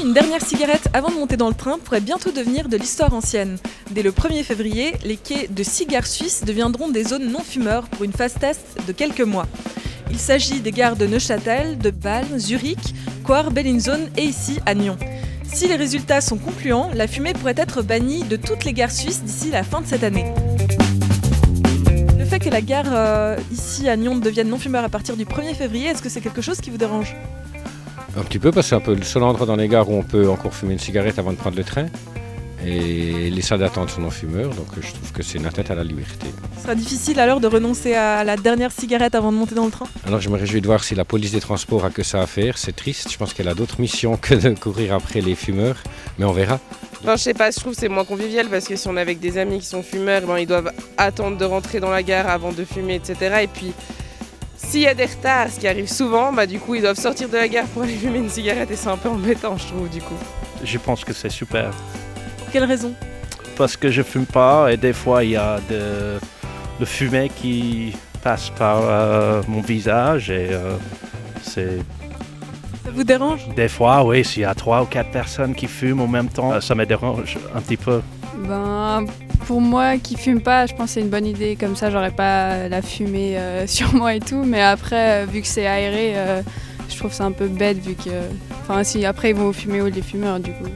une dernière cigarette avant de monter dans le train pourrait bientôt devenir de l'histoire ancienne. Dès le 1er février, les quais de cigares suisses deviendront des zones non-fumeurs pour une phase test de quelques mois. Il s'agit des gares de Neuchâtel, de Bâle, Zurich, Coire, Bellinzone et ici à Nyon. Si les résultats sont concluants, la fumée pourrait être bannie de toutes les gares suisses d'ici la fin de cette année. Le fait que la gare ici à Nyon devienne non-fumeur à partir du 1er février, est-ce que c'est quelque chose qui vous dérange ? Un petit peu, parce que c'est un peu le seul endroit dans les gares où on peut encore fumer une cigarette avant de prendre le train. Et les salles d'attente sont non-fumeurs, donc je trouve que c'est une atteinte à la liberté. Ce sera difficile alors de renoncer à la dernière cigarette avant de monter dans le train ? Alors je me réjouis de voir si la police des transports a que ça à faire, c'est triste, je pense qu'elle a d'autres missions que de courir après les fumeurs, mais on verra. Enfin, je sais pas, je trouve que c'est moins convivial parce que si on est avec des amis qui sont fumeurs, ils doivent attendre de rentrer dans la gare avant de fumer, etc. Et puis, s'il y a des retards, ce qui arrive souvent, du coup, ils doivent sortir de la gare pour aller fumer une cigarette et c'est un peu embêtant, je trouve, du coup. Je pense que c'est super. Pour quelle raison ? Parce que je fume pas et des fois, il y a de fumée qui passe par mon visage et c'est... Ça vous dérange ? Des fois, oui, s'il y a 3 ou 4 personnes qui fument en même temps, ça me dérange un petit peu. Pour moi qui fume pas, je pense que c'est une bonne idée. Comme ça, j'aurais pas la fumée sur moi et tout. Mais après, vu que c'est aéré, je trouve ça un peu bête vu que... Enfin, si après ils vont fumer ou les fumeurs, du coup.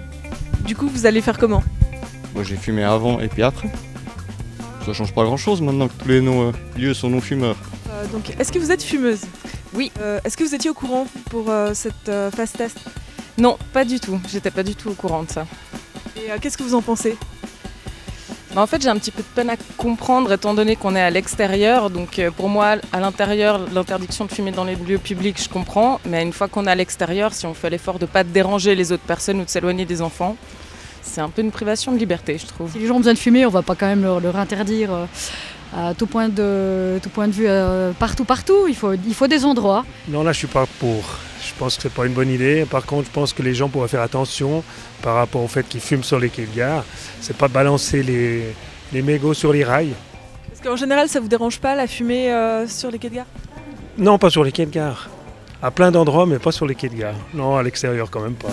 Du coup, vous allez faire comment ? Moi, j'ai fumé avant et puis après. Ça change pas grand-chose maintenant que tous les lieux sont non-fumeurs. Donc, est-ce que vous êtes fumeuse ? Oui. Est-ce que vous étiez au courant pour cette phase test ? Non, pas du tout. J'étais pas du tout au courant de ça. Et qu'est-ce que vous en pensez ? En fait, j'ai un petit peu de peine à comprendre étant donné qu'on est à l'extérieur. Donc pour moi, à l'intérieur, l'interdiction de fumer dans les lieux publics, je comprends. Mais une fois qu'on est à l'extérieur, si on fait l'effort de ne pas déranger les autres personnes ou de s'éloigner des enfants, c'est un peu une privation de liberté, je trouve. Si les gens ont besoin de fumer, on ne va pas quand même leur interdire à tout point de vue partout. Il faut des endroits. Non, là, je suis pas pour. Je pense que c'est pas une bonne idée. Par contre, je pense que les gens pourraient faire attention par rapport au fait qu'ils fument sur les quais de gare. C'est pas de balancer les mégots sur les rails. Parce qu'en général, ça vous dérange pas la fumée sur les quais de gare ? Non, pas sur les quais de gare. À plein d'endroits, mais pas sur les quais de gare. Non, à l'extérieur quand même pas.